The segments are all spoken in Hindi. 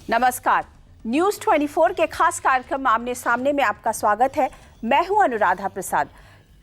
नमस्कार, न्यूज़ 24 के खास कार्यक्रम आमने सामने में आपका स्वागत है। मैं हूं अनुराधा प्रसाद।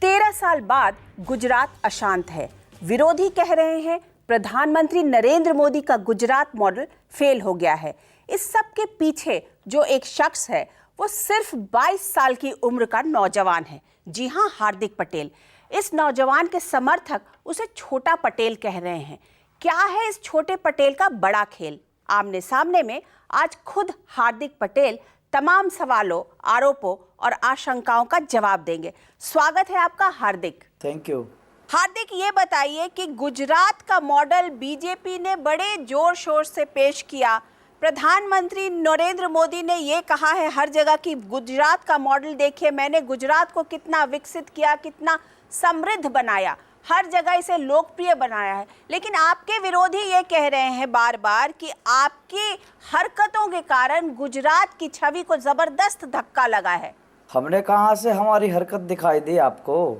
13 साल बाद गुजरात अशांत है। विरोधी कह रहे हैं प्रधानमंत्री नरेंद्र मोदी का गुजरात मॉडल फेल हो गया है। इस सब के पीछे जो एक शख्स है वो सिर्फ 22 साल की उम्र का नौजवान है। जी हां, हार्दिक पटेल। इस नौजवान के समर्थक उसे छोटा पटेल कह रहे हैं। क्या है इस छोटे पटेल का बड़ा खेल? आमने सामने में आज खुद हार्दिक पटेल तमाम सवालों, आरोपों और आशंकाओं का जवाब देंगे। स्वागत है आपका हार्दिक। Thank you. हार्दिक, ये बताइए कि गुजरात का मॉडल बीजेपी ने बड़े जोर शोर से पेश किया। प्रधानमंत्री नरेंद्र मोदी ने ये कहा है हर जगह कि गुजरात का मॉडल देखिए, मैंने गुजरात को कितना विकसित किया, कितना समृद्ध बनाया, हर जगह इसे लोकप्रिय बनाया है। लेकिन आपके विरोधी ये कह रहे हैं बार बार कि आपकी हरकतों के कारण गुजरात की छवि को जबरदस्त धक्का लगा है। हमने कहाँ से हमारी हरकत दिखाई दी आपको?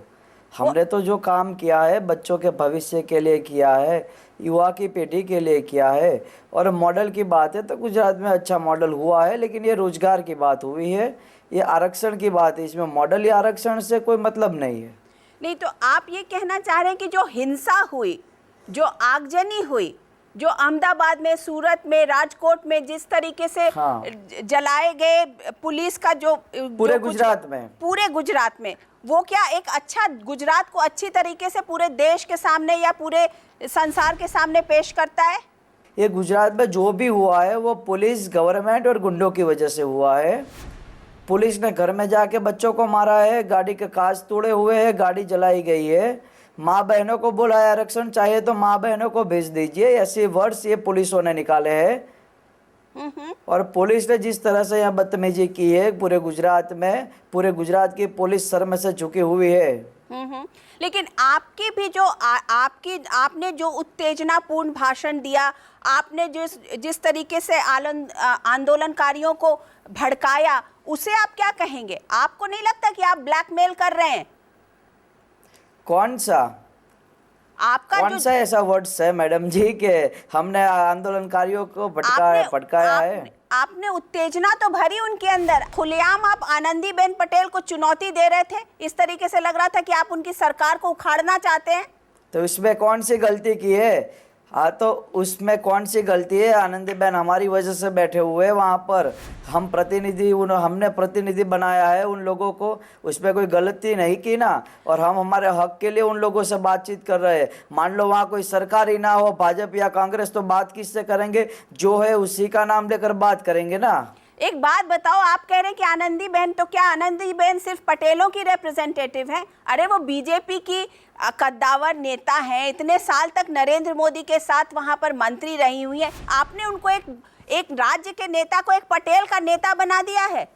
हमने तो जो काम किया है बच्चों के भविष्य के लिए किया है, युवा की पीढ़ी के लिए किया है। और मॉडल की बात है तो गुजरात में अच्छा मॉडल हुआ है, लेकिन ये रोजगार की बात हुई है, ये आरक्षण की बात है। इसमें मॉडल या आरक्षण से कोई मतलब नहीं है। नहीं तो आप ये कहना चाह रहे हैं कि जो हिंसा हुई, जो आगजनी हुई, जो अहमदाबाद में, सूरत में, राजकोट में जिस तरीके से जलाए गए पुलिस का जो पूरे गुजरात में, वो क्या एक अच्छा गुजरात को अच्छी तरीके से पूरे देश के सामने या पूरे संसार के सामने पेश करता है? ये गुजरात में जो भी हुआ है वो पुलिस, गवर्नमेंट और गुंडों की वजह से हुआ है। पुलिस ने घर में जाके बच्चों को मारा है, गाड़ी के कांच तोड़े हुए हैं, गाड़ी जलाई गई है। माँ बहनों को बुलाया, आरक्षण चाहिए तो माँ बहनों को भेज दीजिए, ऐसे वर्ड्स ये पुलिसों ने निकाले हैं। और पुलिस ने जिस तरह से यहाँ बदतमीजी की है पूरे गुजरात में, पूरे गुजरात की पुलिस शर्म से झुकी हुई है। लेकिन आपकी भी जो आपने जो उत्तेजनापूर्ण भाषण दिया, आपने जिस तरीके से आंदोलनकारियों को भड़काया, उसे आप क्या कहेंगे? आपको नहीं लगता कि आप ब्लैकमेल कर रहे हैं? कौन सा ऐसा वर्ड्स है मैडम जी के हमने आंदोलनकारियों को भड़काया है? आपने उत्तेजना तो भरी उनके अंदर। खुलेआम आप आनंदीबेन पटेल को चुनौती दे रहे थे। इस तरीके से लग रहा था कि आप उनकी सरकार को उखाड़ना चाहते हैं। तो इसमें कौन सी गलती की है? हाँ, तो उसमें कौन सी गलती है? आनंदीबेन हमारी वजह से बैठे हुए वहाँ पर, हमने प्रतिनिधि बनाया है उन लोगों को, उसमें कोई गलती नहीं की ना। और हम हमारे हक के लिए उन लोगों से बातचीत कर रहे हैं। मान लो वहाँ कोई सरकार ही ना हो, भाजपा या कांग्रेस, तो बात किससे करेंगे? जो है उसी का नाम लेकर बात करेंगे ना। एक बात बताओ, आप कह रहे हैं कि आनंदीबेन, तो क्या आनंदीबेन सिर्फ पटेलों की रिप्रेजेंटेटिव है? अरे वो बीजेपी की कद्दावर नेता हैं, इतने साल तक नरेंद्र मोदी के साथ वहां पर मंत्री रही हुई है। आपने उनको एक राज्य के नेता को एक पटेल का नेता बना दिया है।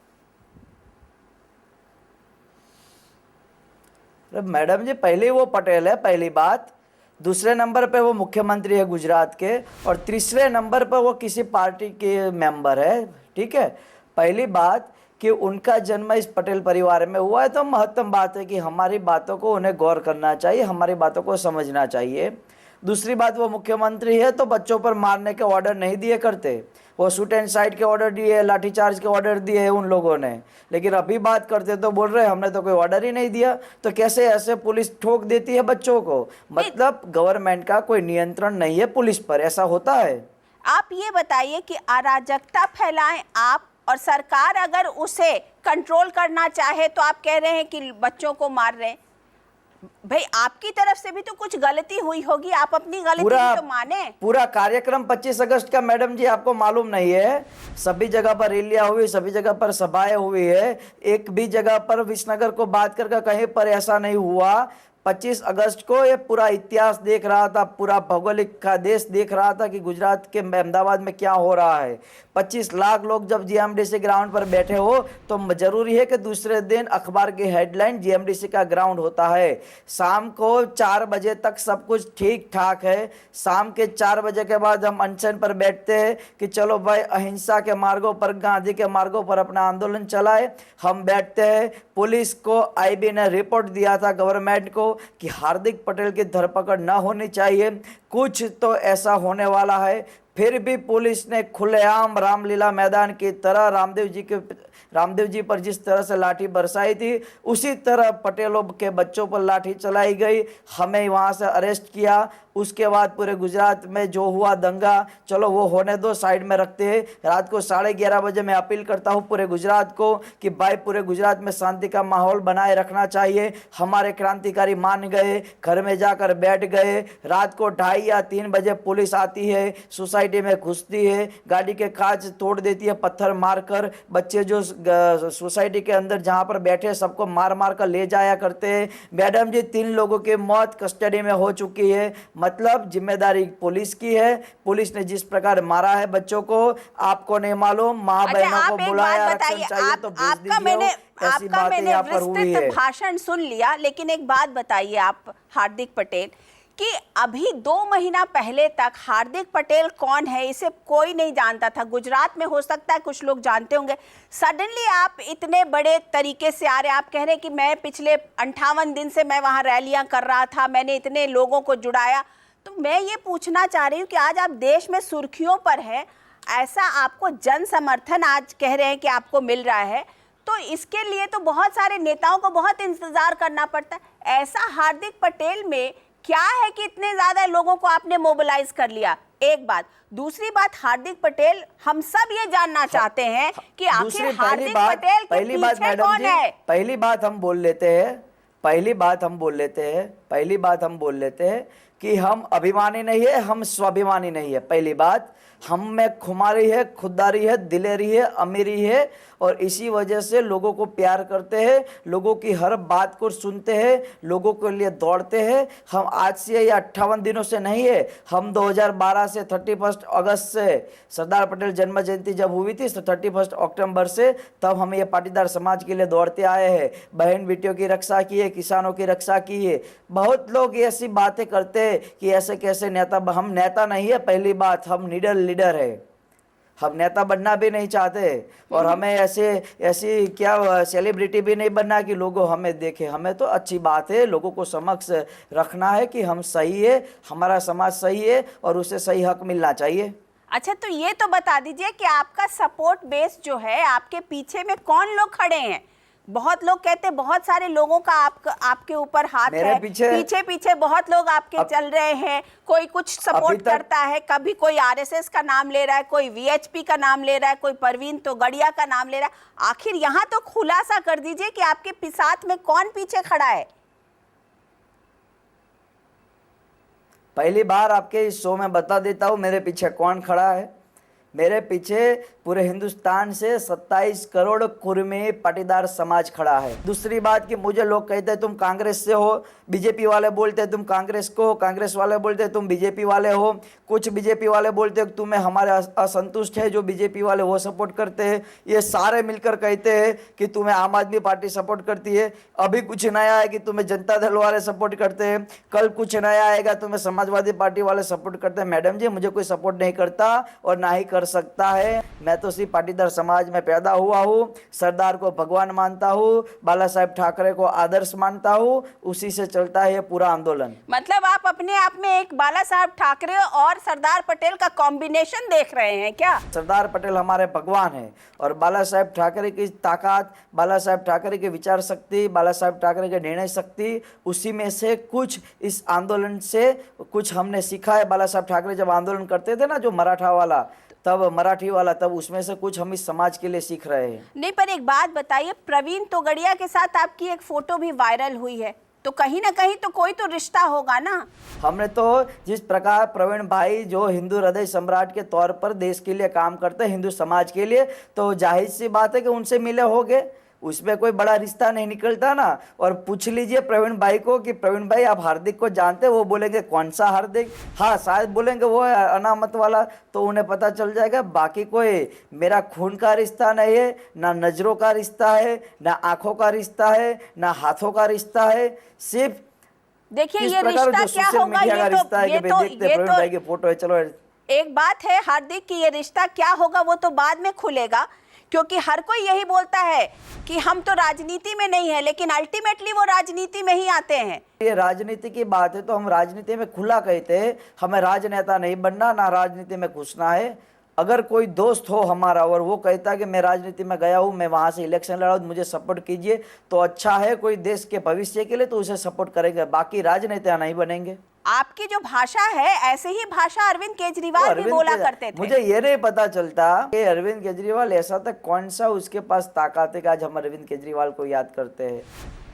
मैडम जी, पहले वो पटेल है, पहली बात। दूसरे नंबर पे वो मुख्यमंत्री है गुजरात के, और तीसरे नंबर पर वो किसी पार्टी के मेंबर है। ठीक है, पहली बात कि उनका जन्म इस पटेल परिवार में हुआ है, तो महत्वपूर्ण बात है कि हमारी बातों को उन्हें गौर करना चाहिए, हमारी बातों को समझना चाहिए। दूसरी बात, वो मुख्यमंत्री है तो बच्चों पर मारने के ऑर्डर नहीं दिए करते। वो शूट एंड साइड के ऑर्डर दिए, लाठीचार्ज के ऑर्डर दिए हैं उन लोगों ने। लेकिन अभी बात करते तो बोल रहे हमने तो कोई ऑर्डर ही नहीं दिया। तो कैसे ऐसे पुलिस ठोक देती है बच्चों को? मतलब गवर्नमेंट का कोई नियंत्रण नहीं है पुलिस पर, ऐसा होता है। आप ये बताइए कि अराजकता फैलाएं आप, और सरकार अगर उसे कंट्रोल करना चाहे तो आप कह रहे हैं कि बच्चों को मार रहे हैं। भाई, आपकी तरफ से भी तो कुछ गलती हुई होगी, आप अपनी गलती भी तो माने। पूरा कार्यक्रम 25 अगस्त का मैडम जी आपको मालूम नहीं है? सभी जगह पर रैलियां हुई, सभी जगह पर सभाएं हुई है। एक भी जगह पर विसनगर को बात करके कहीं पर ऐसा नहीं हुआ। 25 अगस्त को ये पूरा इतिहास देख रहा था, पूरा भौगोलिक का देश देख रहा था कि गुजरात के अहमदाबाद में क्या हो रहा है। 25 लाख लोग जब जीएमडीसी ग्राउंड पर बैठे हो तो जरूरी है कि दूसरे दिन अखबार की हेडलाइन जीएमडीसी का ग्राउंड होता है। शाम को 4 बजे तक सब कुछ ठीक ठाक है। शाम के 4 बजे के बाद हम अनशन पर बैठते हैं कि चलो भाई अहिंसा के मार्गों पर, गांधी के मार्गों पर अपना आंदोलन चलाए। हम बैठते हैं। पुलिस को आईबी ने रिपोर्ट दिया था गवर्नमेंट को कि हार्दिक पटेल की धरपकड़ न होनी चाहिए, कुछ तो ऐसा होने वाला है। फिर भी पुलिस ने खुलेआम रामलीला मैदान की तरह रामदेव जी पर जिस तरह से लाठी बरसाई थी, उसी तरह पटेलों के बच्चों पर लाठी चलाई गई। हमें वहां से अरेस्ट किया। उसके बाद पूरे गुजरात में जो हुआ दंगा, चलो वो होने दो, साइड में रखते हैं। रात को 11:30 बजे मैं अपील करता हूं पूरे गुजरात को कि भाई पूरे गुजरात में शांति का माहौल बनाए रखना चाहिए। हमारे क्रांतिकारी मान गए, घर में जाकर बैठ गए। रात को 2:30 या 3 बजे पुलिस आती है, सोसाइटी में घुसती है, गाड़ी के कांच तोड़ देती है पत्थर मारकर। बच्चे जो सोसाइटी के अंदर जहां पर बैठे सबको मार मार कर ले जाया करते हैं। मैडम जी 3 लोगों की मौत कस्टडी में हो चुकी है। मतलब जिम्मेदारी पुलिस की है। पुलिस ने जिस प्रकार मारा है बच्चों को, आपको नहीं मालूम। माँ बहनों को बुलाया, आरक्षण चाहिए तो भेज दीजिए। ऐसी बातें यहाँ पर हुई है। भाषण सुन लिया, लेकिन एक बात बताइए आप हार्दिक पटेल कि अभी 2 महीना पहले तक हार्दिक पटेल कौन है इसे कोई नहीं जानता था। गुजरात में हो सकता है कुछ लोग जानते होंगे, सडनली आप इतने बड़े तरीके से आ रहे। आप कह रहे हैं कि मैं पिछले 58 दिन से मैं वहां रैलियां कर रहा था, मैंने इतने लोगों को जुड़ाया। तो मैं ये पूछना चाह रही हूँ कि आज आप देश में सुर्खियों पर हैं, ऐसा आपको जन समर्थन आज कह रहे हैं कि आपको मिल रहा है, तो इसके लिए तो बहुत सारे नेताओं को बहुत इंतजार करना पड़ता है। ऐसा हार्दिक पटेल में क्या है कि इतने ज्यादा लोगों को आपने मोबिलाइज कर लिया? एक बात। दूसरी बात, हार्दिक पटेल, हम सब ये जानना चाहते हैं कि आखिर हार्दिक पटेल के पीछे कौन है? पहली बात हम बोल लेते हैं कि हम अभिमानी नहीं है, हम स्वाभिमानी नहीं है। पहली बात, हम में खुमारी है, खुददारी है, दिलेरी है, अमीरी है, और इसी वजह से लोगों को प्यार करते हैं, लोगों की हर बात को सुनते हैं, लोगों के लिए दौड़ते हैं। हम आज से या 58 दिनों से नहीं है, हम 2012 से 31 अगस्त से सरदार पटेल जन्म जयंती जब हुई थी तो 31 अक्टूबर से तब हम ये पाटीदार समाज के लिए दौड़ते आए हैं। बहन बेटियों की रक्षा की है, किसानों की रक्षा की है। बहुत लोग ऐसी बातें करते हैं कि ऐसे कैसे नेता। हम नेता नहीं है, पहली बात, हम लीडर है। हम नेता बनना भी नहीं चाहते, और हमें ऐसी क्या सेलिब्रिटी भी नहीं बनना कि लोग हमें देखें। हमें तो अच्छी बात है, लोगों को समक्ष रखना है कि हम सही है, हमारा समाज सही है और उसे सही हक मिलना चाहिए। अच्छा, तो ये तो बता दीजिए कि आपका सपोर्ट बेस जो है, आपके पीछे में कौन लोग खड़े हैं? बहुत लोग कहते हैं बहुत सारे लोगों का आपके ऊपर हाथ है, पीछे बहुत लोग आपके चल रहे हैं। कोई कुछ सपोर्ट करता है, कभी कोई आरएसएस का नाम ले रहा है, कोई वीएचपी का नाम ले रहा है, कोई परवीन तोगड़िया का नाम ले रहा है। आखिर यहाँ तो खुलासा कर दीजिए कि आपके साथ में कौन पीछे खड़ा है? पहली बार आपके इस शो में बता देता हूँ मेरे पीछे कौन खड़ा है। मेरे पीछे पूरे हिंदुस्तान से 27 करोड़ कुर्मी पाटीदार समाज खड़ा है। दूसरी बात कि मुझे लोग कहते हैं तुम कांग्रेस से हो, बीजेपी वाले बोलते हैं तुम कांग्रेस को, कांग्रेस वाले बोलते हैं तुम बीजेपी वाले हो, कुछ बीजेपी वाले बोलते हैं तुम्हें हमारे असंतुष्ट है जो बीजेपी वाले वो सपोर्ट करते हैं। ये सारे मिलकर कहते हैं कि तुम्हें आम आदमी पार्टी सपोर्ट करती है। अभी कुछ नया है कि तुम्हें जनता दल वाले सपोर्ट करते हैं, कल कुछ नया आएगा तुम्हें समाजवादी पार्टी वाले सपोर्ट करते हैं। मैडम जी, मुझे कोई सपोर्ट नहीं करता और ना ही कर सकता है। मैं तो सिर्फ पाटीदार समाज में पैदा हुआ हूँ, सरदार को भगवान मानता हूँ, बाला साहेब ठाकरे को आदर्श मानता हूँ, उसी से चलता है ये पूरा आंदोलन। मतलब आप अपने आप में एक बाला साहेब ठाकरे और सरदार पटेल का कॉम्बिनेशन देख रहे हैं क्या? सरदार पटेल हमारे भगवान है और बाला साहेब ठाकरे की ताकत, बाला साहेब ठाकरे की विचार शक्ति, बाला साहेब ठाकरे की निर्णय शक्ति, उसी में से कुछ इस आंदोलन से कुछ हमने सीखा है। बाला साहेब ठाकरे जब आंदोलन करते थे ना, जो मराठा वाला, तब मराठी वाला, तब उसमें से कुछ हम इस समाज के लिए सीख रहे हैं। नहीं, पर एक बात बताइए, प्रवीण तोगड़िया के साथ आपकी एक फोटो भी वायरल हुई है, तो कहीं ना कहीं तो कोई तो रिश्ता होगा ना? हमने तो जिस प्रकार प्रवीण भाई जो हिंदू हृदय सम्राट के तौर पर देश के लिए काम करते हैं, हिंदू समाज के लिए, तो जाहिर सी बात है कि उनसे मिले होंगे, उसमें कोई बड़ा रिश्ता नहीं निकलता ना। और पूछ लीजिए प्रवीण भाई को कि प्रवीण भाई आप हार्दिक को जानते, वो बोलेंगे कौन सा हार्दिक, हाँ शायद बोलेंगे वो है अनामत वाला, तो उन्हें पता चल जाएगा। बाकी कोई मेरा खून का रिश्ता नहीं है, ना नजरों का रिश्ता है, ना आंखों का रिश्ता है, ना हाथों का रिश्ता है। सिर्फ देखिए ये रिश्ता क्या होगा, फोटो है। चलो एक बात है हार्दिक कि ये रिश्ता क्या होगा वो तो बाद में खुलेगा, क्योंकि हर कोई यही बोलता है कि हम तो राजनीति में नहीं है, लेकिन अल्टीमेटली वो राजनीति में ही आते हैं। ये राजनीति की बात है तो हम राजनीति में खुला कहते हैं, हमें राजनेता नहीं बनना, ना राजनीति में घुसना है। अगर कोई दोस्त हो हमारा और वो कहता है कि मैं राजनीति में गया हूँ, मैं वहाँ से इलेक्शन लड़ा हूँ, मुझे सपोर्ट कीजिए, तो अच्छा है, कोई देश के भविष्य के लिए तो उसे सपोर्ट करेंगे, बाकी राजनेता नहीं बनेंगे। आपकी जो भाषा है, ऐसे ही भाषा अरविंद केजरीवाल भी बोला करते थे। मुझे ये नहीं पता चलता कि अरविंद केजरीवाल ऐसा था, कौन सा उसके पास ताकत है कि आज हम अरविंद केजरीवाल को याद करते हैं।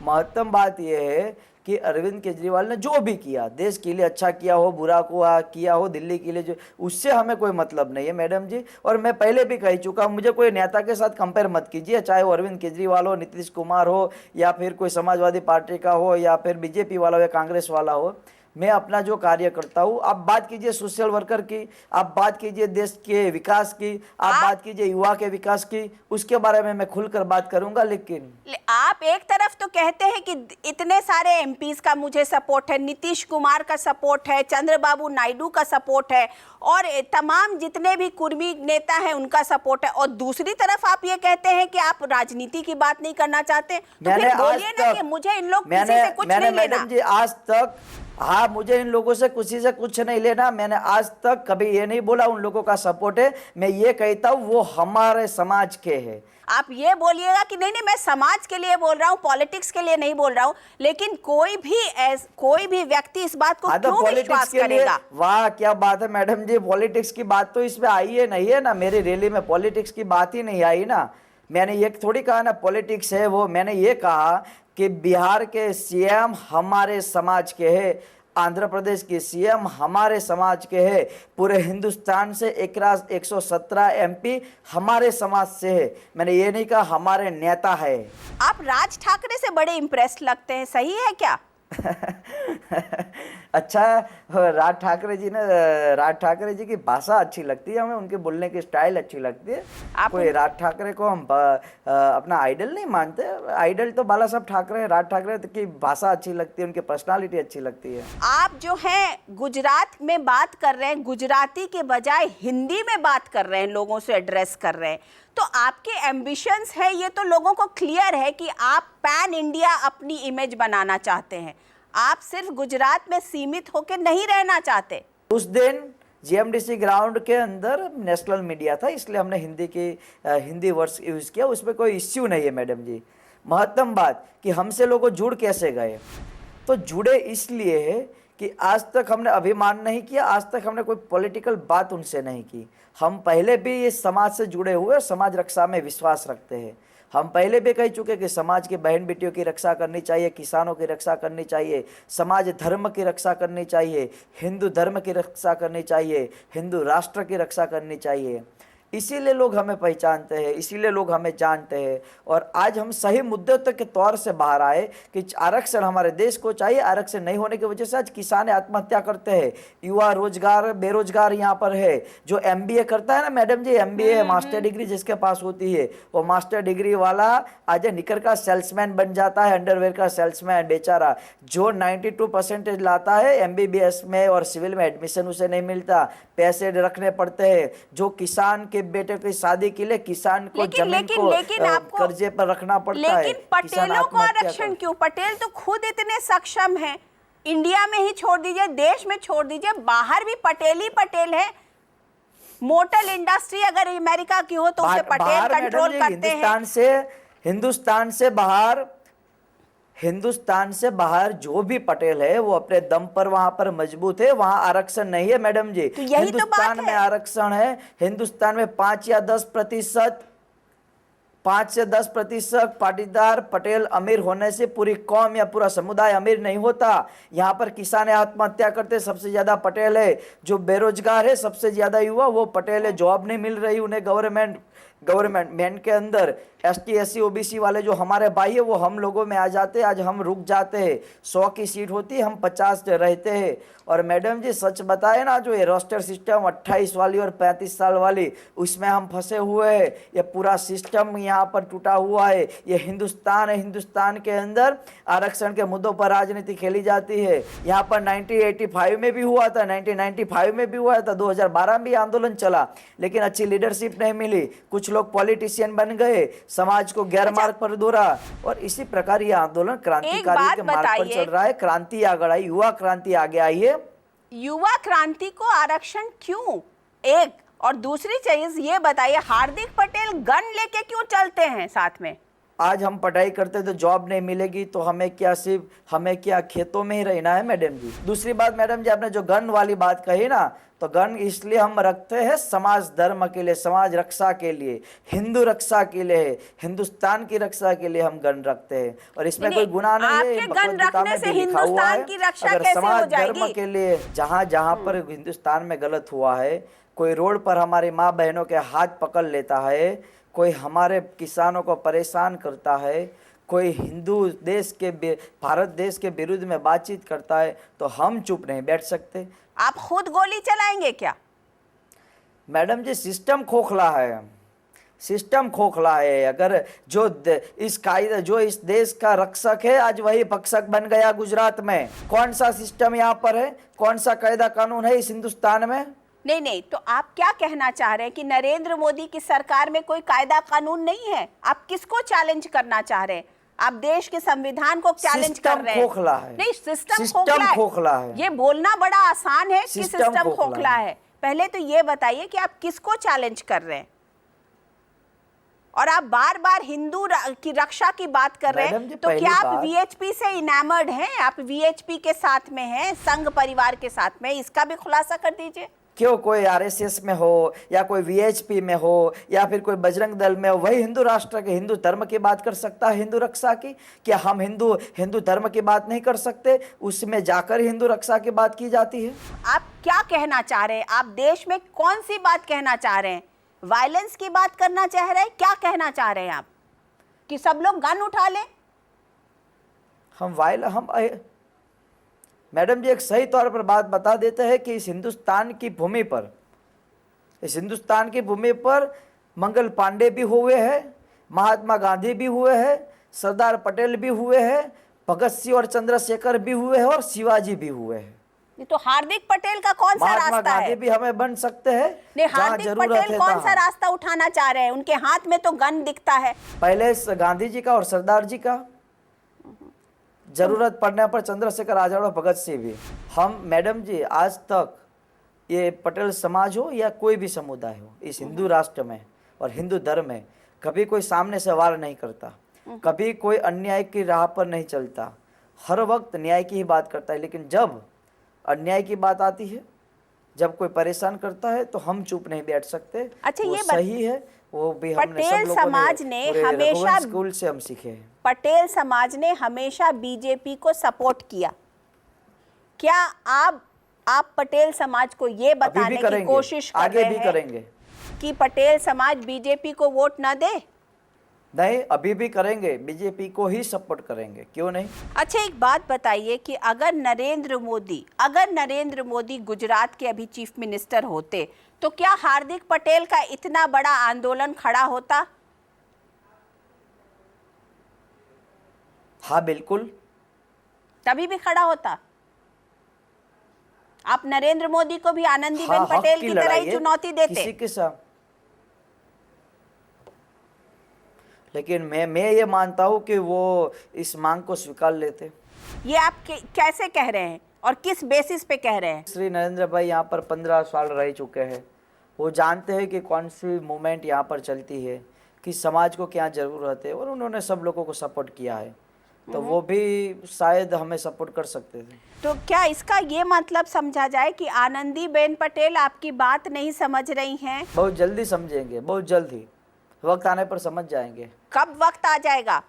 महत्वपूर्ण बात यह है कि अरविंद केजरीवाल ने जो भी किया, देश के लिए अच्छा किया हो, बुरा किया हो, दिल्ली के लिए, जो उससे हमें कोई मतलब नहीं है मैडम जी। और मैं पहले भी कह चुका हूँ, मुझे कोई नेता के साथ कंपेयर मत कीजिए, चाहे वो अरविंद केजरीवाल हो, नीतीश कुमार हो, या फिर कोई समाजवादी पार्टी का हो, या फिर बीजेपी वाला हो, या कांग्रेस वाला हो। मैं अपना जो कार्य करता हूँ, आप बात कीजिए सोशल वर्कर की, आप बात कीजिए देश के विकास की, आप बात कीजिए युवा के विकास की, उसके बारे में मैं खुलकर बात करूंगा। लेकिन आप एक तरफ तो कहते हैं कि इतने सारे एमपीज का मुझे सपोर्ट है, नीतीश कुमार का सपोर्ट है, चंद्रबाबू नायडू का सपोर्ट है, और तमाम जितने भी कुर्मी नेता हैं उनका सपोर्ट है, और दूसरी तरफ आप ये कहते हैं कि आप राजनीति की बात नहीं करना चाहते। तो फिर बोलिए ना कि मुझे इन लोग किसी से कुछ नहीं लेना। मैडम जी आज तक, हाँ, मुझे इन लोगों से किसी से कुछ नहीं लेना। मैंने आज तक कभी ये नहीं बोला उन लोगों का सपोर्ट है, मैं ये कहता हूँ वो हमारे समाज के हैं। आप ये बोलिएगा कि नहीं नहीं मैं समाज के लिए बोल रहा हूँ, पॉलिटिक्स के लिए नहीं बोल रहा हूँ, लेकिन कोई भी व्यक्ति इस बात को क्यों विश्वास करेगा? वाह क्या बात है मैडम जी, पॉलिटिक्स की बात तो इसमें आई है नहीं है ना, मेरी रैली में पॉलिटिक्स की बात ही नहीं आई ना। मैंने ये थोड़ी कहा ना पॉलिटिक्स है वो, मैंने ये कहा कि बिहार के सीएम हमारे समाज के हैं, आंध्र प्रदेश के सीएम हमारे समाज के हैं, पूरे हिंदुस्तान से 117 एमपी हमारे समाज से है। मैंने ये नहीं कहा हमारे नेता है। आप राज ठाकरे से बड़े इम्प्रेस लगते हैं, सही है क्या? अच्छा, राज ठाकरे जी की भाषा अच्छी लगती है हमें, उनके बोलने की स्टाइल अच्छी लगती है। कोई राज ठाकरे को हम अपना आइडल नहीं मानते, आइडल तो बाला साहब ठाकरे हैं, राज ठाकरे की भाषा अच्छी लगती है, उनकी पर्सनालिटी अच्छी लगती है। आप जो हैं गुजरात में बात कर रहे हैं, गुजराती के बजाय हिंदी में बात कर रहे हैं, लोगों से एड्रेस कर रहे हैं, तो आपके एम्बिशंस है, ये तो लोगों को क्लियर है कि आप पैन इंडिया अपनी इमेज बनाना चाहते हैं, आप सिर्फ गुजरात में सीमित होकर नहीं रहना चाहते। उस दिन जीएमडीसी ग्राउंड के अंदर नेशनल मीडिया था, इसलिए हमने हिंदी वर्ड्स यूज किया, उसमें कोई इश्यू नहीं है मैडम जी। महत्वपूर्ण बात कि हमसे लोगों जुड़ कैसे गए, तो जुड़े इसलिए है कि आज तक हमने अभिमान नहीं किया, आज तक हमने कोई पॉलिटिकल बात उनसे नहीं की। हम पहले भी इस समाज से जुड़े हुए, समाज रक्षा में विश्वास रखते हैं। हम पहले भी कह चुके कि समाज की बहन बेटियों की रक्षा करनी चाहिए, किसानों की रक्षा करनी चाहिए, समाज धर्म की रक्षा करनी चाहिए, हिंदू धर्म की रक्षा करनी चाहिए, हिंदू राष्ट्र की रक्षा करनी चाहिए। इसीलिए लोग हमें पहचानते हैं, इसीलिए लोग हमें जानते हैं। और आज हम सही मुद्दे तक के तौर से बाहर आए कि आरक्षण हमारे देश को चाहिए। आरक्षण नहीं होने की वजह से आज किसान आत्महत्या करते हैं, युवा रोजगार बेरोजगार यहाँ पर है। जो एमबीए करता है ना मैडम जी, एमबीए मास्टर डिग्री जिसके पास होती है, वो मास्टर डिग्री वाला आज निकर का सेल्समैन बन जाता है, अंडरवेयर का सेल्समैन बेचारा। जो 92% लाता है एमबीबीएस में और सिविल में एडमिशन उसे नहीं मिलता, पैसे रखने पड़ते हैं। जो किसान के बेटे की शादी के लिए किसान को जमीन को कर्जे पर रखना पड़ता है। लेकिन पटेलों को आरक्षण क्यों? पटेल तो खुद इतने सक्षम हैं, इंडिया में ही छोड़ दीजिए, देश में छोड़ दीजिए, बाहर भी पटेल ही पटेल है। मोटर इंडस्ट्री अगर अमेरिका की हो तो उसे पटेल कंट्रोल करते हैं। हिंदुस्तान से बाहर जो भी पटेल है वो अपने दम पर वहां पर मजबूत है। वहां आरक्षण नहीं है मैडम जी, तो हिंदुस्तान में आरक्षण है। हिंदुस्तान में 5 या 10% पाटीदार पटेल अमीर होने से पूरी कौम या पूरा समुदाय अमीर नहीं होता। यहाँ पर किसान आत्महत्या करते सबसे ज्यादा पटेल है, जो बेरोजगार है सबसे ज्यादा युवा वो पटेल है, जॉब नहीं मिल रही उन्हें गवर्नमेंट के अंदर। एसटी एससी ओबीसी वाले जो हमारे भाई है वो हम लोगों में आ जाते हैं, आज हम रुक जाते हैं। 100 की सीट होती है, हम 50 रहते हैं। और मैडम जी सच बताए ना, जो ये रोस्टर सिस्टम 28 वाली और 35 साल वाली, उसमें हम फंसे हुए हैं। ये पूरा सिस्टम यहाँ पर टूटा हुआ है। ये हिंदुस्तान है, हिंदुस्तान के अंदर आरक्षण के मुद्दों पर राजनीति खेली जाती है। यहाँ पर 1985 में भी हुआ था, 1995 में भी हुआ था, 2012 में भी आंदोलन चला, लेकिन अच्छी लीडरशिप नहीं मिली। कुछ लोग पॉलिटिशियन बन गए, समाज को गैर मार्ग पर दौरा, और इसी प्रकार ये आंदोलन क्रांतिकारी के मार्ग पर चल रहा है। क्रांति आगे आई, युवा क्रांति आगे आई है। युवा क्रांति को आरक्षण क्यों? एक और दूसरी चीज ये बताइए, हार्दिक पटेल गन लेके क्यों चलते हैं साथ में? आज हम पढ़ाई करते तो जॉब नहीं मिलेगी तो हमें क्या, सिर्फ हमें क्या खेतों में ही रहना है मैडम जी। दूसरी बात मैडम जी, आपने जो गन वाली बात कही ना, तो गन इसलिए हम रखते हैं समाज धर्म के लिए, समाज रक्षा के लिए, हिंदू रक्षा के लिए, हिंदुस्तान की रक्षा के लिए हम गन रखते हैं, और इसमें कोई गुनाह नहीं है। आपके गन रखने से हिंदुस्तान की रक्षा कैसे हो जाएगी? धर्म के लिए जहाँ जहाँ पर हिंदुस्तान में गलत हुआ है, कोई रोड पर हमारी माँ बहनों के हाथ पकड़ लेता है, कोई हमारे किसानों को परेशान करता है, कोई हिंदू देश के भारत देश के विरुद्ध में बातचीत करता है, तो हम चुप नहीं बैठ सकते। आप खुद गोली चलाएंगे क्या? मैडम जी, सिस्टम खोखला है, सिस्टम खोखला है। अगर जो इस कायदा, जो इस देश का रक्षक है, आज वही भक्षक बन गया गुजरात में। कौन सा सिस्टम यहाँ पर है, कौन सा कायदा कानून है इस हिंदुस्तान में? नहीं, तो आप क्या कहना चाह रहे हैं कि नरेंद्र मोदी की सरकार में कोई कायदा कानून नहीं है? आप किसको चैलेंज करना चाह रहे हैं? आप देश के संविधान को चैलेंज कर रहे हैं? खोखला है। नहीं, सिस्टम खोखला है। ये बोलना बड़ा आसान है कि सिस्टम खोखला है। पहले तो ये बताइए कि आप किसको चैलेंज कर रहे हैं? और आप बार बार हिंदू की रक्षा की बात कर रहे हैं, तो क्या आप वीएचपी से इनामर्ड हैं? आप वीएचपी के साथ में हैं, संघ परिवार के साथ में? इसका भी खुलासा कर दीजिए। क्यों कोई आरएसएस में हो, या कोई वीएचपी में हो, या फिर कोई बजरंग दल में हो, वही हिंदू राष्ट्र के, हिंदू धर्म की बात कर सकता है, हिंदू रक्षा की? क्या हम हिंदू धर्म की बात नहीं कर सकते? उसमें जाकर हिंदू रक्षा की बात की जाती है। आप क्या कहना चाह रहे हैं? आप देश में कौन सी बात कहना चाह रहे हैं? वायलेंस की बात करना चाह रहे हैं? क्या कहना चाह रहे हैं आप कि सब लोग गन उठा लें? मैडम जी, एक सही तौर पर बात बता देते हैं कि इस हिंदुस्तान की भूमि पर मंगल पांडे भी हुए हैं, महात्मा गांधी भी हुए हैं, सरदार पटेल भी हुए हैं, भगत सिंह और चंद्रशेखर भी हुए हैं, और शिवाजी भी हुए हैं। ये तो हार्दिक पटेल का कौन सा रास्ता है? महात्मा गांधी भी हमें बन सकते हैं। नहीं, हार्दिक पटेल कौन सा रास्ता उठाना चाह रहे हैं? उनके हाथ में तो गन दिखता है। पहले गांधी जी का और सरदार जी का, जरूरत पड़ने पर चंद्रशेखर आजाद और भगत सिंह भी। हम मैडम जी, आज तक ये पटेल समाज हो या कोई भी समुदाय हो, इस हिंदू राष्ट्र में और हिंदू धर्म में कभी कोई सामने से वार नहीं करता, कभी कोई अन्याय की राह पर नहीं चलता, हर वक्त न्याय की ही बात करता है। लेकिन जब अन्याय की बात आती है, जब कोई परेशान करता है, तो हम चुप नहीं बैठ सकते। अच्छा, वो ये सही है, वो भी हमने पटेल समाज ने हमेशा, स्कूल से हम सीखे हैं। पटेल समाज ने हमेशा बीजेपी को सपोर्ट किया। क्या आप पटेल समाज को ये बताने की कोशिश कर रहे हैं, आगे भी करेंगे, कि पटेल समाज बीजेपी को वोट ना दे? नहीं, अभी भी करेंगे, बीजेपी को ही सपोर्ट करेंगे, क्यों नहीं। अच्छा, एक बात बताइए कि अगर नरेंद्र मोदी गुजरात के अभी चीफ मिनिस्टर होते, तो क्या हार्दिक पटेल का इतना बड़ा आंदोलन खड़ा होता? हाँ बिल्कुल, तभी भी खड़ा होता। आप नरेंद्र मोदी को भी आनंदीबेन पटेल की तरह ही चुनौती देते। किसी के साथ, लेकिन मैं ये मानता हूँ कि वो इस मांग को स्वीकार लेते। ये आप कैसे कह रहे हैं और किस बेसिस पे कह रहे हैं? श्री नरेंद्र भाई यहाँ पर 15 साल रह चुके हैं, वो जानते हैं कि कौन सी मूवमेंट यहाँ पर चलती है, कि समाज को क्या ज़रूरत है, और उन्होंने सब लोगों को सपोर्ट किया है, तो वो भी शायद हमें सपोर्ट कर सकते थे। तो क्या इसका ये मतलब समझा जाए कि आनंदीबेन पटेल आपकी बात नहीं समझ रही हैं? बहुत जल्दी समझेंगे, बहुत जल्दी, वक्त आने पर समझ जाएंगे। कब वक्त आ जाएगा,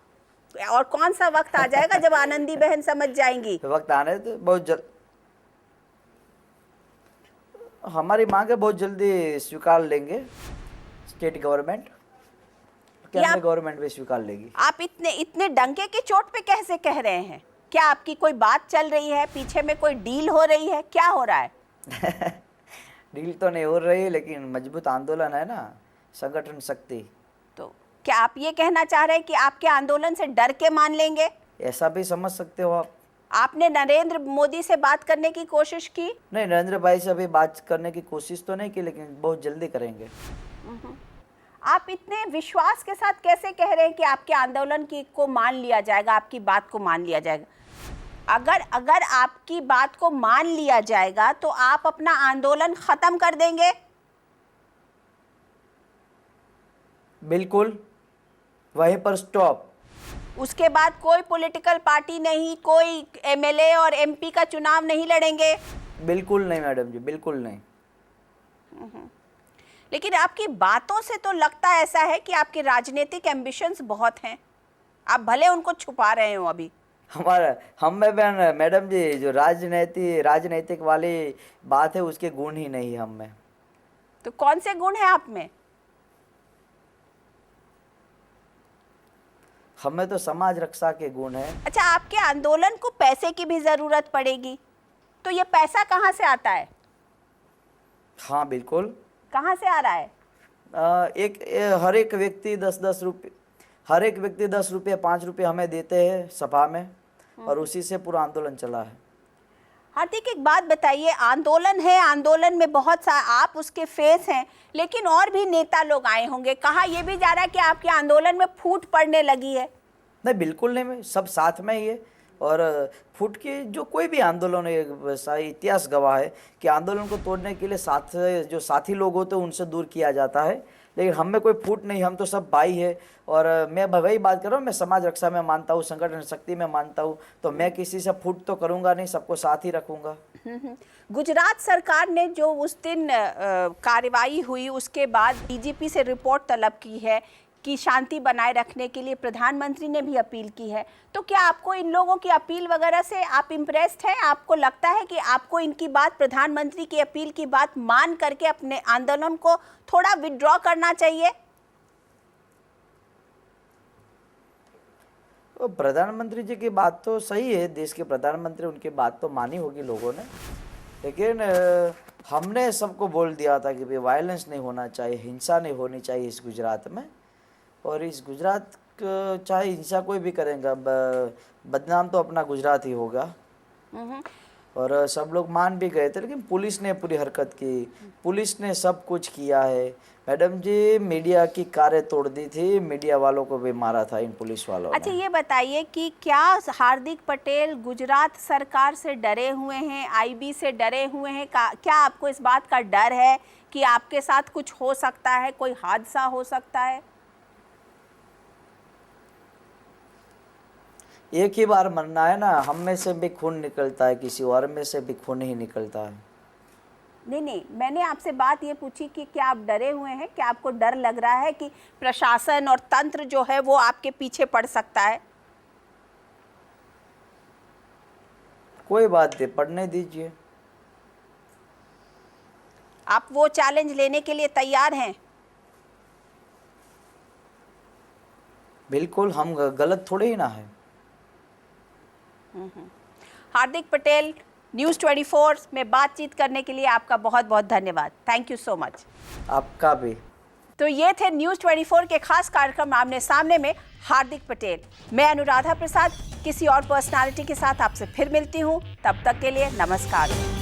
और कौन सा वक्त आ जाएगा जब आनंदी बहन समझ जाएंगी? वक्त आने तो बहुत जल्द, हमारी मांगे बहुत जल्दी स्वीकार लेंगे स्टेट गवर्नमेंट, केंद्र गवर्नमेंट भी स्वीकार लेगी। आप इतने डंके की चोट पे कैसे कह रहे हैं? क्या आपकी कोई बात चल रही है, पीछे में कोई डील हो रही है, क्या हो रहा है? डील तो नहीं हो रही, लेकिन मजबूत आंदोलन है ना, संगठन शक्ति। तो क्या आप ये कहना चाह रहे हैं कि आपके आंदोलन से डर के मान लेंगे? ऐसा भी समझ सकते हो आप। आपने नरेंद्र मोदी से बात करने की कोशिश की? नहीं, नरेंद्र भाई से अभी बात करने की कोशिश तो नहीं की, लेकिन बहुत जल्दी करेंगे। आप इतने विश्वास के साथ कैसे कह रहे हैं कि आपके आंदोलन की को मान लिया जाएगा, आपकी बात को मान लिया जाएगा? अगर आपकी बात को मान लिया जाएगा तो आप अपना आंदोलन खत्म कर देंगे? बिल्कुल, वहीं पर स्टॉप। उसके बाद कोई पॉलिटिकल पार्टी नहीं, कोई एमएलए और एमपी का चुनाव नहीं लड़ेंगे? बिल्कुल नहीं मैडम जी, बिल्कुल नहीं। लेकिन आपकी बातों से तो लगता ऐसा है कि आपके राजनीतिक एम्बिशंस बहुत हैं, आप भले उनको छुपा रहे हो अभी। हम में बहन मैडम जी, जो राजनीतिक वाली बात है उसके गुण ही नहीं है हम में। तो कौन से गुण हैं आप में? हमें तो समाज रक्षा के गुण है। अच्छा, आपके आंदोलन को पैसे की भी जरूरत पड़ेगी, तो ये पैसा कहाँ से आता है? हाँ बिल्कुल। कहाँ से आ रहा है? हर एक व्यक्ति 10-10 रुपये, हर एक व्यक्ति 10 रुपये 5 रुपये हमें देते हैं सभा में, और उसी से पूरा आंदोलन चला है। हार्दिक, एक बात बताइए, आंदोलन है, आंदोलन में बहुत सा आप उसके फेस हैं, लेकिन और भी नेता लोग आए होंगे। कहा यह भी जा रहा है कि आपके आंदोलन में फूट पड़ने लगी है? नहीं, बिल्कुल नहीं, सब साथ में ही है। और फूट के जो कोई भी आंदोलन है, सारी इतिहास गवाह है कि आंदोलन को तोड़ने के लिए जो साथी लोग होते हैं उनसे दूर किया जाता है, लेकिन हम में कोई फूट नहीं, हम तो सब भाई है। और मैं वही बात कर रहा हूँ, मैं समाज रक्षा में मानता हूँ, संगठन शक्ति में मानता हूँ, तो मैं किसी से फूट तो करूँगा नहीं, सबको साथ ही रखूँगा। गुजरात सरकार ने जो उस दिन कार्रवाई हुई उसके बाद डीजीपी से रिपोर्ट तलब की है कि शांति बनाए रखने के लिए प्रधानमंत्री ने भी अपील की है, तो क्या आपको इन लोगों की अपील वगैरह से आप इम्प्रेस्ड हैं? आपको लगता है कि आपको इनकी बात, प्रधानमंत्री की अपील की बात मान करके अपने आंदोलन को थोड़ा विड्रॉ करना चाहिए? तो प्रधानमंत्री जी की बात तो सही है, देश के प्रधानमंत्री, उनकी बात तो मानी होगी लोगों ने, लेकिन हमने सबको बोल दिया था कि भाई वायलेंस नहीं होना चाहिए, हिंसा नहीं होनी चाहिए इस गुजरात में। और इस गुजरात चाहे हिंसा कोई भी करेगा, बदनाम तो अपना गुजरात ही होगा। और सब लोग मान भी गए थे, लेकिन पुलिस ने पूरी हरकत की, पुलिस ने सब कुछ किया है मैडम जी। मीडिया की कारें तोड़ दी थी, मीडिया वालों को भी मारा था इन पुलिस वालों ने। अच्छा, ये बताइए कि क्या हार्दिक पटेल गुजरात सरकार से डरे हुए हैं, आईबी से डरे हुए हैं? क्या आपको इस बात का डर है कि आपके साथ कुछ हो सकता है, कोई हादसा हो सकता है? एक ही बार मरना है ना, हम में से भी खून निकलता है, किसी और में से भी खून ही निकलता है। नहीं, मैंने आपसे बात ये पूछी कि क्या आप डरे हुए हैं, क्या आपको डर लग रहा है कि प्रशासन और तंत्र जो है वो आपके पीछे पड़ सकता है? कोई बात नहीं, पढ़ने दीजिए। आप वो चैलेंज लेने के लिए तैयार हैं? बिल्कुल, हम गलत थोड़े ही ना है। हार्दिक पटेल, न्यूज़ 24 में बातचीत करने के लिए आपका बहुत बहुत धन्यवाद। Thank you so much. आपका भी। तो ये थे न्यूज़ 24 के खास कार्यक्रम आमने सामने में हार्दिक पटेल। मैं अनुराधा प्रसाद किसी और पर्सनालिटी के साथ आपसे फिर मिलती हूँ, तब तक के लिए नमस्कार।